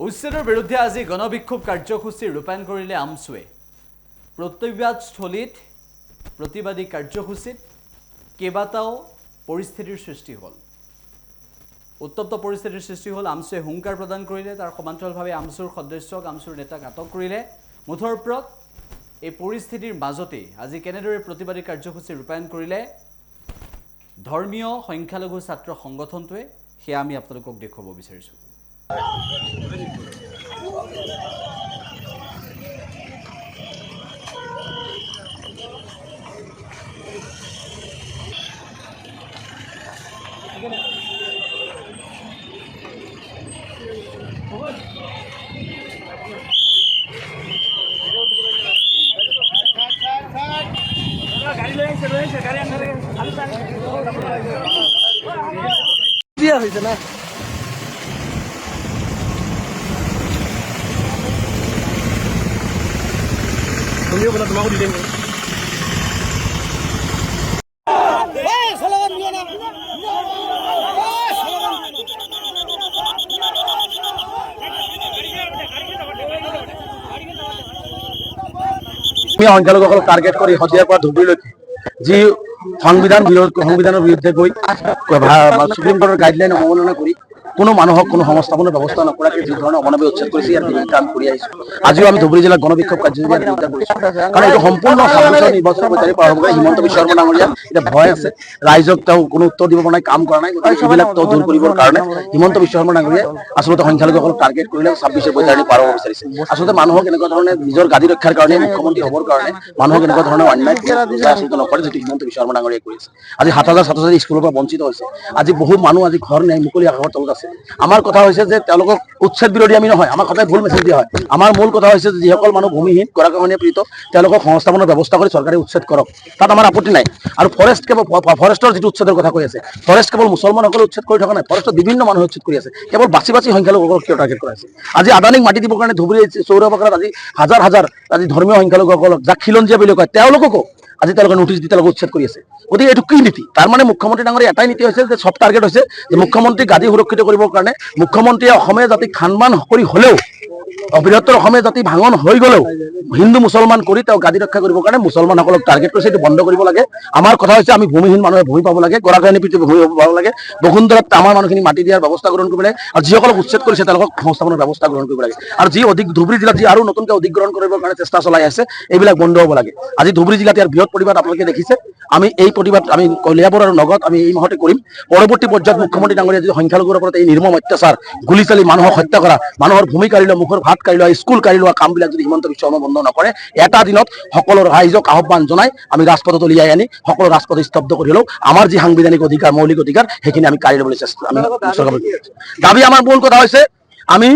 উচ্ছেদৰ বিৰুদ্ধে আজি গণবিক্ষোভ কাৰ্যসূচী ৰূপায়ণ কৰিলে আমছুৱে। প্ৰত্যবাদস্থলীত প্ৰতিবাদী কাৰ্যসূচীত কেইবাটাও পৰিস্থিতিৰ সৃষ্টি হ'ল। উত্তপ্ত পৰিস্থিতিৰ সৃষ্টি হ'ল। আমছুৱে হুংকাৰ প্ৰদান কৰিলে, তাৰ সমান্তৰালভাৱে আমছুৰ সদস্যক আমছুৰ নেতাক আটক কৰিলে। মুঠৰ ওপৰত এই পৰিস্থিতিৰ মাজতে আজি কেনেদৰে প্ৰতিবাদী কাৰ্যসূচী ৰূপায়ণ কৰিলে ধৰ্মীয় সংখ্যালঘু ছাত্ৰ সংগঠনটোৱে, সেয়া আমি আপোনালোকক দেখুৱাব বিচাৰিছোঁ। তোমাকো দি দিম। সংখ্যালঘুসকলক টাৰ্গেট কৰি শদিয়াৰ পৰা ধুবুৰীলৈকে যি সংবিধানৰ বিৰুদ্ধে গৈ সুপ্ৰিম কোৰ্টৰ গাইডলাইন অৱমাননা কৰি কোনো মানুহক কোনো সংস্থাপনৰ ব্যৱস্থা নকৰাকৈ যি ধৰণৰ অমানৱীয় উচ্ছেদ কৰিছে, ইয়াৰ বিৰুদ্ধে আমি কৰি আহিছোঁ। আজিও আমি ধুবুৰী জিলাত গণবিক্ষোভ কাৰ্যসূচী বিৰুদ্ধে কৰিছোঁ, কাৰণ এইটো সম্পূৰ্ণ নিৰ্বাচন প্ৰচাৰী প্ৰাৰম্ভ কৰি হিমন্ত বিশ্ব শৰ্মা ডাঙৰীয়া এতিয়া ভয় আছে, ৰাইজক তেওঁ কোনো উত্তৰ দিব পৰা নাই, কাম কৰা নাই। এইবিলাক তেওঁ দূৰ কৰিবৰ কাৰণে হিমন্ত বিশ্ব শৰ্মা ডাঙৰীয়াই আচলতে সংখ্যালঘুসকলক টাৰ্গেট কৰিলে 26 বৈতৰণি পাৰ হ'ব বিচাৰিছে। আচলতে মানুহক এনেকুৱা ধৰণে নিজৰ গাদী ৰক্ষাৰ কাৰণে, মুখ্যমন্ত্ৰী হ'বৰ কাৰণে মানুহক এনেকুৱা ধৰণৰ অন্যায় আচলতে নকৰে, যিটো হিমন্ত বিশ্ব শৰ্মা ডাঙৰীয়াই কৰিছে। আজি 7,000 ছাত্ৰ-ছাত্ৰী স্কুলৰ পৰা বঞ্চিত হৈছে। আজি বহু মানুহ আজি ঘৰ নাই, মুকলি আকাশৰ তলত আছে। আমাৰ কথা হৈছে যে তেওঁলোকক উচ্ছেদ বিৰোধী আমি নহয়, আমাক সদায় ভুল মেছেজ দিয়া হয়। আমাৰ মূল কথা হৈছে যে যিসকল মানুহ ভূমিহীন, গৰাখহনীয়া পীড়িত, তেওঁলোকক সংস্থাপনৰ ব্যৱস্থা কৰি চৰকাৰে উচ্ছেদ কৰক, তাত আমাৰ আপত্তি নাই। আৰু ফৰেষ্টৰ যিটো উচ্ছেদৰ কথা কৈ আছে, ফৰেষ্ট কেৱল মুছলমানসকলে উচ্ছেদ কৰি থকা নাই, ফৰেষ্টত বিভিন্ন মানুহে উচ্ছেদ কৰি আছে। কেৱল বাছি সংখ্যালঘুসকলক কিয় টাৰ্গেট কৰা হৈছে? আজি আদানীক মাটি দিবৰ কাৰণে ধুবুৰী চৌৰবাগানত আজি হাজাৰ আজি ধৰ্মীয় সংখ্যালঘুসকলক, যাক খিলঞ্জীয়া বুলি কয়, তেওঁলোককো আজি তেওঁলোকে নোটিছ দি তেওঁলোকে উচ্ছেদ কৰি আছে। গতিকে এইটো কি নীতি? তাৰ মানে মুখ্যমন্ত্ৰী ডাঙৰীয়া এটাই নীতি হৈছে যে চব টাৰ্গেট হৈছে যে মুখ্যমন্ত্ৰী গাদী সুৰক্ষিত কৰিবৰ কাৰণে মুখ্যমন্ত্ৰীয়ে অসমীয়া জাতিক খানমান কৰি হ'লেও, বৃহত্তৰ অসমীয়া জাতি ভাঙন হৈ গ'লেও হিন্দু মুছলমান কৰি তেওঁ গাদী ৰক্ষা কৰিবৰ কাৰণে মুছলমানসকলক টাৰ্গেট কৰিছে। এইটো বন্ধ কৰিব লাগে। আমাৰ কথা হৈছে আমি ভূমিহীন মানুহে ভূমি পাব লাগে, গৰাখহনীয়া পীড়িত ভূমি পাব লাগে, বসুন্ধৰাত আমাৰ মানুহখিনি মাটি দিয়াৰ ব্যৱস্থা গ্ৰহণ কৰিব লাগে, আৰু যিসকলক উচ্ছেদ কৰিছে তেওঁলোকক সংস্থাপনৰ ব্যৱস্থা গ্ৰহণ কৰিব লাগে। আৰু যি ধুবুৰী জিলাত যি আৰু নতুনকৈ অধিগ্ৰহণ কৰিবৰ কাৰণে চেষ্টা চলাই আছে, এইবিলাক বন্ধ হ'ব লাগে। আজি ধুবুৰী জিলাত ইয়াৰ বৃহৎ প্ৰতিবাদ আপোনালোকে দেখিছে। আমি এই প্ৰতিবাদ আমি কলিয়াবৰ আৰু নগত আমি এই মাহতে কৰিম। পৰৱৰ্তী পৰ্যায়ত মুখ্যমন্ত্ৰী ডাঙৰীয়া যদি সংখ্যালঘুৰ ওপৰত এই নিৰ্মম অত্যাচাৰ, গুলি চালি মানুহক হত্যা কৰা, মানুহৰ ভূমি কাঢ়ি লোৱা, মুখৰ ভাত কাঢ়ি লোৱা, স্কুল কাঢ়ি লোৱা কামবিলাক যদি হিমন্ত বিশ্ব শৰ্মা বন্ধ নকৰে, এটা দিনত সকলো ৰাইজক আহ্বান জনাই আমি ৰাজপথত উলিয়াই আনি সকলো ৰাজপথ স্তব্ধ কৰি হ'লেও আমাৰ যি সাংবিধানিক অধিকাৰ, মৌলিক অধিকাৰ, সেইখিনি আমি কাঢ়ি ল'বলৈ আমি দাবী। আমাৰ মূল কথা হৈছে আমি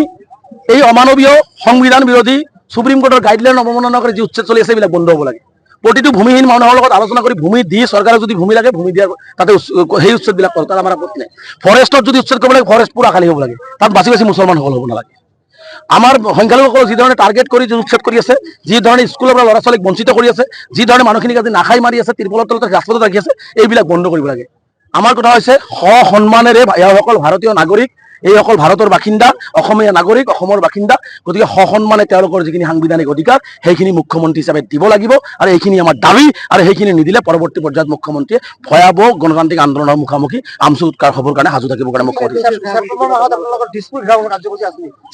এই অমানৱীয় সংবিধান বিৰোধী সুপ্ৰিম কোৰ্টৰ গাইডলাইন অৱমাননা কৰি যি উচ্ছেদ চলি আছে, এইবিলাক বন্ধ হ'ব লাগে। প্ৰতিটো ভূমিহীন মানুহৰ লগত আলোচনা কৰি ভূমি দি, চৰকাৰক যদি ভূমি লাগে ভূমি দিয়াৰ তাতে সেই উচ্ছেদবিলাক কৰক, তাত আমাৰ আপত্তি নাই। ফৰেষ্টত যদি উচ্ছেদ কৰিব লাগে, ফৰেষ্ট পুৰা খালী হ'ব লাগে, তাত বাছি মুছলমানসকল হ'ব নালাগে। আমাৰ সংখ্যালঘুসকলক যি ধৰণে টাৰ্গেট কৰি উচ্ছেদ কৰি আছে, যি ধৰণে স্কুলৰ পৰা ল'ৰা ছোৱালীক বঞ্চিত কৰি আছে, যি ধৰণে মানুহখিনিক আজি নাখাই মাৰি আছে, তিৰপলৰ তলত ৰাজপথত ৰাখি আছে, এইবিলাক বন্ধ কৰিব লাগে। আমাৰ কথা হৈছে সন্মানেৰে এওঁসকল ভাৰতীয় নাগৰিক, এইসকল ভাৰতৰ বাসিন্দা, অসমীয়া নাগৰিক, অসমৰ বাসিন্দা। গতিকে সন্মানে তেওঁলোকৰ যিখিনি সাংবিধানিক অধিকাৰ সেইখিনি মুখ্যমন্ত্ৰী হিচাপে দিব লাগিব, আৰু এইখিনি আমাৰ দাবী। আৰু সেইখিনি নিদিলে পৰৱৰ্তী পৰ্যায়ত মুখ্যমন্ত্ৰীয়ে ভয়াৱহ গণতান্ত্ৰিক আন্দোলনৰ মুখামুখি আমছু উৎকাৰ হ'বৰ কাৰণে সাজু থাকিবৰ কাৰণে মুখ্যমন্ত্ৰী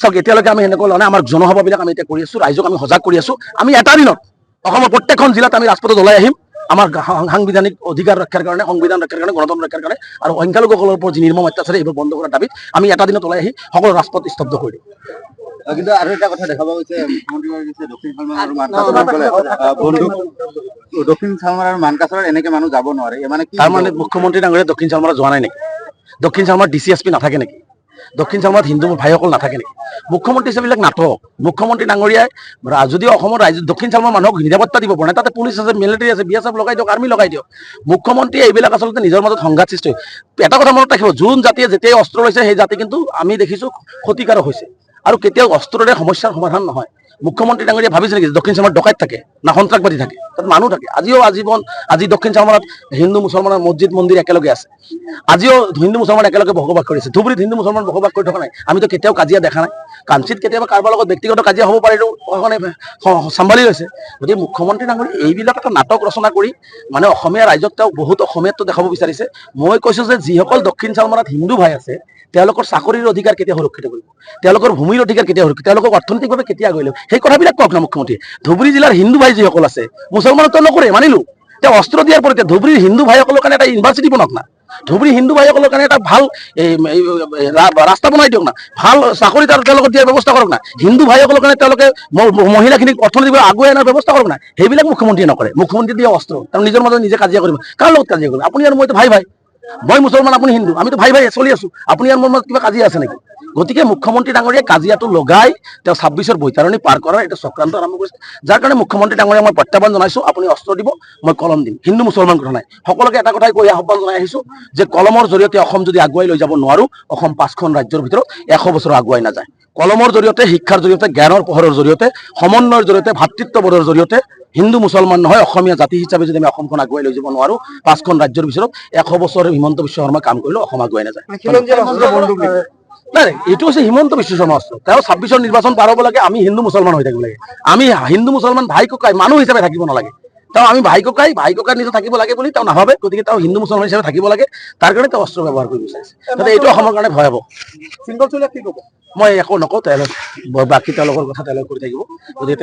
চাওক, এতিয়ালৈকে আমি এনেকুৱা লোৱা নাই। আমাৰ জনসভাবিলাক আমি এতিয়া কৰি আছো, ৰাইজক আমি সজাগ কৰি আছো। আমি এটা দিনত অসমৰ প্ৰত্যেকখন জিলাত আমি ৰাজপথত ওলাই আহিম আমাৰ সাংবিধানিক অধিকাৰ ৰক্ষাৰ কাৰণে, সংবিধান ৰক্ষাৰ কাৰণে, গণতন্ত্ৰ ৰক্ষাৰ কাৰণে, আৰু সংখ্যালঘুসকলৰ ওপৰত যি নিৰ্মম অত্যাচাৰ এইবোৰ বন্ধ কৰাৰ দাবীত আমি এটা দিনত ওলাই আহি সকলো ৰাজপথ স্তব্ধ কৰি দিম। কিন্তু আৰু এটা কথা দেখা পোৱা গৈছে, মুখ্যমন্ত্ৰী দক্ষিণ চালমাৰা আৰু মানকাছাৰত এনেকে মানুহ যাব নোৱাৰে। তাৰ মানে মুখ্যমন্ত্ৰী ডাঙৰীয়া দক্ষিণ চালমাৰা যোৱা নাই নেকি? দক্ষিণ চালমাৰাত DCSP নাথাকে নেকি? দক্ষিণ চালমাৰাত হিন্দু ভাইসকল নাথাকে নেকি? মুখ্যমন্ত্ৰী হিচাপেবিলাক নাটক। মুখ্যমন্ত্ৰী ডাঙৰীয়াই যদিও অসমৰ ৰাজ্য দক্ষিণ চালমাৰ মানুহক নিৰাপত্তা দিব পৰা নাই, তাতে পুলিচ আছে, মিলিটাৰী আছে, BSF লগাই দিয়ক, আৰ্মি লগাই দিয়ক। মুখ্যমন্ত্ৰীয়ে এইবিলাক আচলতে নিজৰ মাজত সংঘাত সৃষ্টি হয়। এটা কথা মনত ৰাখিব, যোন জাতিয়ে যেতিয়াই অস্ত্ৰ লৈছে সেই জাতি কিন্তু আমি দেখিছোঁ ক্ষতিকাৰক হৈছে, আৰু কেতিয়াও অস্ত্ৰৰে সমস্যাৰ সমাধান নহয়। মুখ্যমন্ত্ৰী ডাঙৰীয়া ভাবিছে নেকি দক্ষিণ চামৰাত ডকাইত থাকে না সন্ত্ৰাসবাদী থাকে? তাত মানুহ থাকে। আজি দক্ষিণ চামৰাত হিন্দু মুছলমানৰ মছজিদ মন্দিৰ একেলগে আছে। আজিও হিন্দু মুছলমান একেলগে বসবাস কৰিছে। ধুবুৰীত হিন্দু মুছলমান বসবাস কৰি থকা নাই। আমিতো কেতিয়াও কাজিয়া দেখা নাই। কাঞ্চিত কেতিয়াবা কাৰোবাৰ লগত ব্যক্তিগত কাজিয়া হ'ব পাৰে, এইটো প্ৰশাসনে চম্ভালি লৈছে। গতিকে মুখ্যমন্ত্ৰী ডাঙৰীয়া এইবিলাক এটা নাটক ৰচনা কৰি মানে অসমীয়া ৰাইজক তেওঁ বহুত অসমীয়াটো দেখাব বিচাৰিছে। মই কৈছো যে যিসকল দক্ষিণ চামৰাত হিন্দু ভাই আছে তেওঁলোকৰ চাকৰিৰ অধিকাৰ কেতিয়া সুৰক্ষিত কৰিব, তেওঁলোকৰ ভূমিৰ অধিকাৰ কেতিয়া সুৰক্ষিত, তেওঁলোকক অৰ্থনৈতিকভাৱে কেতিয়া আগুৱাই ল'ব, সেই কথাবিলাক কওক না মুখ্যমন্ত্ৰীয়ে। ধুবুৰী জিলাৰ হিন্দু ভাই যিসকল আছে, মুছলমানতো নকৰে মানিলো, তেওঁ অস্ত্ৰ দিয়াৰ পৰিৱৰ্তে ধুবুৰীৰ হিন্দু ভাইসকলৰ কাৰণে এটা ইউনিভাৰ্চিটি বনাওক না, ধুবুৰী হিন্দু ভাইসকলৰ কাৰণে এটা ভাল ৰাস্তা বনাই দিয়ক না, ভাল চাকৰি তেওঁলোকক দিয়াৰ ব্যৱস্থা কৰক না, হিন্দু ভাইসকলৰ কাৰণে তেওঁলোকে মহিলাখিনিক অৰ্থনৈতিকভাৱে আগুৱাই অনাৰ ব্যৱস্থা কৰক না। সেইবিলাক মুখ্যমন্ত্ৰীয়ে নকৰে। মুখ্যমন্ত্ৰী দিয়ে অস্ত্ৰ, তেওঁ নিজৰ মাজত নিজে কাজিয়া কৰিব। কাৰ লগত কাজিয়া কৰিব? আপুনি আৰু মইতো ভাই ভাই, মই মুছলমান আপুনি হিন্দু, আমিতো ভাই ভাই চলি আছো। আপুনি আৰু মোৰ মাজত কিবা কাজিয়া আছে নেকি? গতিকে মুখ্যমন্ত্ৰী ডাঙৰীয়াই কাজিয়াটো লগাই তেওঁ 26ৰ বৈতৰণি পাৰ কৰাৰ এটা চক্ৰান্ত আৰম্ভ কৰিছে। যাৰ কাৰণে মুখ্যমন্ত্ৰী ডাঙৰীয়াক মই প্ৰত্যাহ্বান জনাইছো, আপুনি অস্ত্ৰ দিব, মই কলম দিম। হিন্দু মুছলমান কথা নাই, সকলোকে এটা কথাই কৈ আহ্বান জনাই আহিছো যে কলমৰ জৰিয়তে অসম যদি আগুৱাই লৈ যাব নোৱাৰো, অসম 5খন ৰাজ্যৰ ভিতৰত 100 বছৰ আগুৱাই নাযায়। কলমৰ জৰিয়তে, শিক্ষাৰ জৰিয়তে, জ্ঞানৰ পোহৰৰ জৰিয়তে, সমন্বয়ৰ জৰিয়তে, ভাতৃত্ববোধৰ জৰিয়তে হিন্দু মুছলমান নহয় অসমীয়া জাতি হিচাপে যদি আমি অসমখন আগুৱাই লৈ যাব নোৱাৰো, 5খন ৰাজ্যৰ ভিতৰত 100 বছৰ হিমন্ত বিশ্ব শৰ্মা কাম কৰিলেও অসম আগুৱাই নাযায়। নাই, এইটো হৈছে হিমন্ত বিশ্ব শৰ্মা অস্ত্ৰ। তেওঁ 26ৰ নিৰ্বাচন পাৰ হ'ব লাগে, আমি হিন্দু মুছলমান হৈ থাকিব লাগে। আমি হিন্দু মুছলমান ভাই ককাই মানুহ হিচাপে থাকিব নালাগে। তেওঁ আমি ভাই ককাই নিজে থাকিব লাগে বুলি তেওঁ নাভাবে। গতিকে তেওঁ হিন্দু মুছলমান হিচাপে থাকিব লাগে, তাৰ কাৰণে তেওঁ অস্ত্ৰ ব্যৱহাৰ কৰিব বিচাৰিছে। গতিকে এইটো অসমৰ কাৰণে ভয়াৱহ। কি ক'ব? মই একো নকওঁ, বাকী তেওঁলোকৰ কথা তেওঁলোকে কৰি থাকিব। গতিকে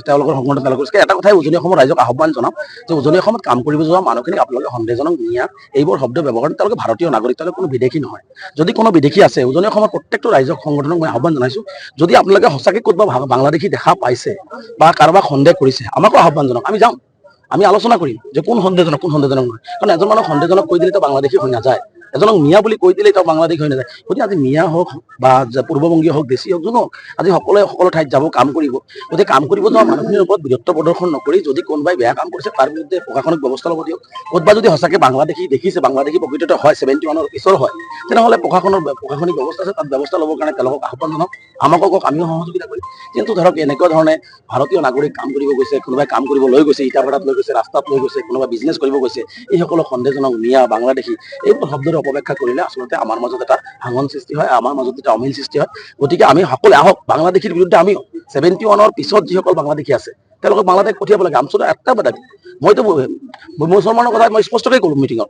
তেওঁলোকৰ সংগঠন তেওঁলোকৰ এটা কথাই উজনি অসমৰ ৰাইজক আহ্বান জনাম যে উজনি অসমত কাম কৰিব যোৱা মানুহখিনিক আপোনালোকে সন্দেহজনক নিয়া এইবোৰ শব্দ ব্যৱহাৰ কৰি, তেওঁলোকে ভাৰতীয় নাগৰিক, তেওঁলোকে কোনো বিদেশী নহয়। যদি কোনো বিদেশী আছে, উজনি অসমৰ প্ৰত্যেকটো ৰাইজক সংগঠনক মই আহ্বান জনাইছো, যদি আপোনালোকে সঁচাকে ক'ৰবাত বাংলাদেশী দেখা পাইছে বা কাৰোবাক সন্দেহ কৰিছে, আমাকো আহ্বান জনাওক, আমি যাম, আমি আলোচনা কৰিম যে কোন সন্দেহজনক নহয়। কাৰণ এজন মানুহ সন্দেহজনক কৈ দিলে তো বাংলাদেশী হৈ নাযায়, এজনক মিয়া বুলি কৈ দিলেই তেওঁ বাংলাদেশী হৈ নাযায়। গতিকে আজি মিয়া হওক বা পূৰ্ববংগীয় হওক, দেশী হওক, যোন হওক, আজি সকলো ঠাইত যাব, কাম কৰিব। গতিকে কাম কৰিব যোৱা মানুহখিনিৰ ওপৰত বীৰত্ব প্ৰদৰ্শন নকৰি যদি কোনোবাই বেয়া কাম কৰিছে তাৰ বিৰুদ্ধে প্ৰশাসনিক ব্যৱস্থা ল'ব দিয়ক। ক'ৰবাত যদি সঁচাকে বাংলাদেশী দেখিছে, বাংলাদেশী প্ৰকৃততে হয়, 71ৰ পিছৰ হয়, তেনেহ'লে প্ৰশাসনিক ব্যৱস্থা আছে, তাত ব্যৱস্থা ল'বৰ কাৰণে তেওঁলোকক আহ্বান জনাওক, আমাকো কওক, আমিও সহযোগিতা কৰিম। কিন্তু ধৰক এনেকুৱা ধৰণে ভাৰতীয় নাগৰিক কাম কৰিব গৈছে, কোনোবাই কাম কৰিব লৈ গৈছে, ইটাভাটাত লৈ গৈছে, ৰাস্তাত লৈ গৈছে, কোনোবাই বিজনেছ কৰিব গৈছে, এইসকলক সন্দেহজনক মিয়া, বাংলাদেশী এইবোৰ শব্দৰে অপব্যাখ্যা কৰিলে আচলতে আমাৰ মাজত এটা ভাঙন সৃষ্টি হয়, আমাৰ মাজত এটা অমিল সৃষ্টি হয়। গতিকে আমি সকলোৱে আহক, বাংলাদেশীৰ বিৰুদ্ধে আমিও 71ৰ পিছত যিসকল বাংলাদেশী আছে তেওঁলোকক বাংলাদেশ পঠিয়াব লাগে। আমচুৰ এটা দাবী, মইতো মুছলমানৰ কথা মই স্পষ্টকৈ ক'লো মিটিঙত।